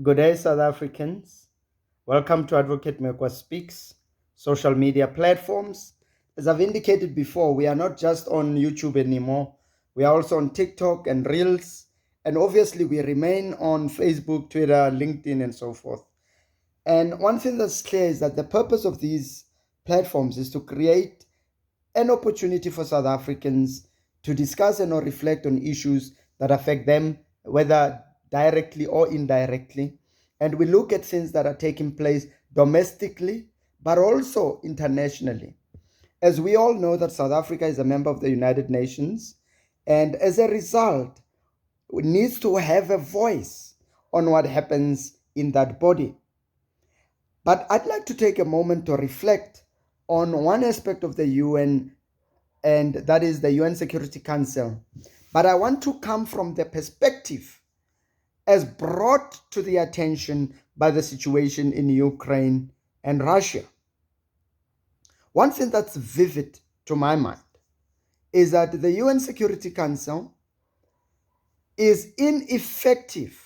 Good day, South Africans. Welcome to Advocate Mekwa Speaks, social media platforms. As I've indicated before, we are not just on YouTube anymore. We are also on TikTok and Reels. And obviously, we remain on Facebook, Twitter, LinkedIn, and so forth. And one thing that's clear is that the purpose of these platforms is to create an opportunity for South Africans to discuss and or reflect on issues that affect them, whether directly or indirectly. And we look at things that are taking place domestically, but also internationally. As we all know that South Africa is a member of the United Nations, and as a result, it needs to have a voice on what happens in that body. But I'd like to take a moment to reflect on one aspect of the UN, and that is the UN Security Council. But I want to come from the perspective as brought to the attention by the situation in Ukraine and Russia. One thing that's vivid to my mind is that the UN Security Council is ineffective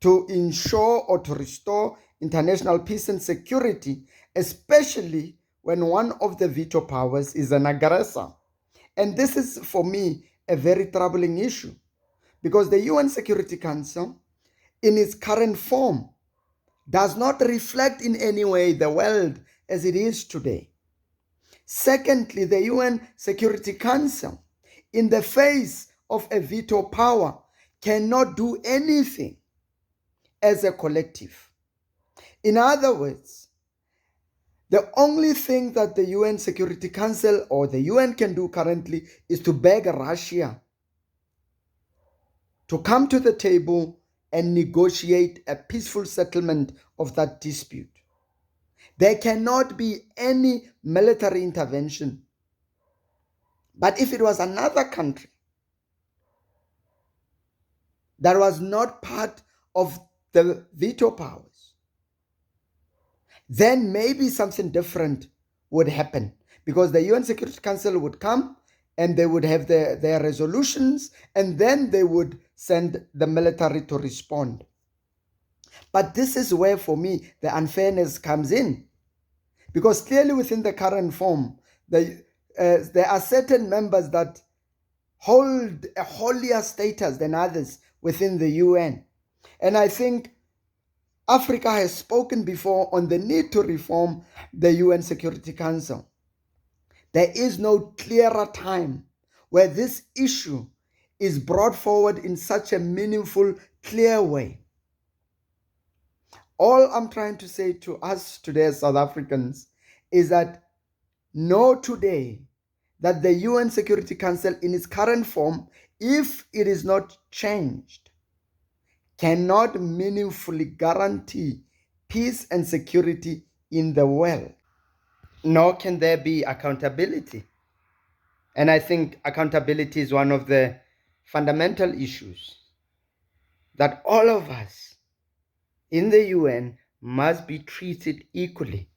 to ensure or to restore international peace and security, especially when one of the veto powers is an aggressor. And this is, for me, a very troubling issue because the UN Security Council, in its current form, does not reflect in any way the world as it is today. Secondly, the UN Security Council, in the face of a veto power, cannot do anything as a collective. In other words, the only thing that the UN Security Council or the UN can do currently is to beg Russia to come to the table and negotiate a peaceful settlement of that dispute. There cannot be any military intervention. But if it was another country that was not part of the veto powers, then maybe something different would happen because the UN Security Council would come and they would have their resolutions and then they would send the military to respond. But this is where, for me, the unfairness comes in. Because clearly within the current form, there are certain members that hold a holier status than others within the UN. And I think Africa has spoken before on the need to reform the UN Security Council. There is no clearer time where this issue is brought forward in such a meaningful, clear way. All I'm trying to say to us today as South Africans is that know today that the UN Security Council in its current form, if it is not changed, cannot meaningfully guarantee peace and security in the world. Nor can there be accountability. And I think accountability is one of the fundamental issues that all of us in the UN must be treated equally,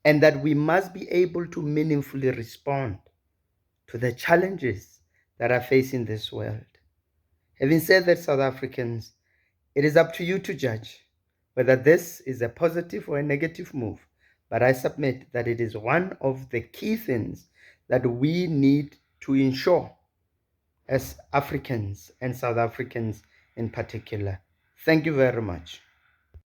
and that we must be able to meaningfully respond to the challenges that are facing this world. Having said that, South Africans, it is up to you to judge whether this is a positive or a negative move, but I submit that it is one of the key things that we need to ensure as Africans and South Africans in particular. Thank you very much.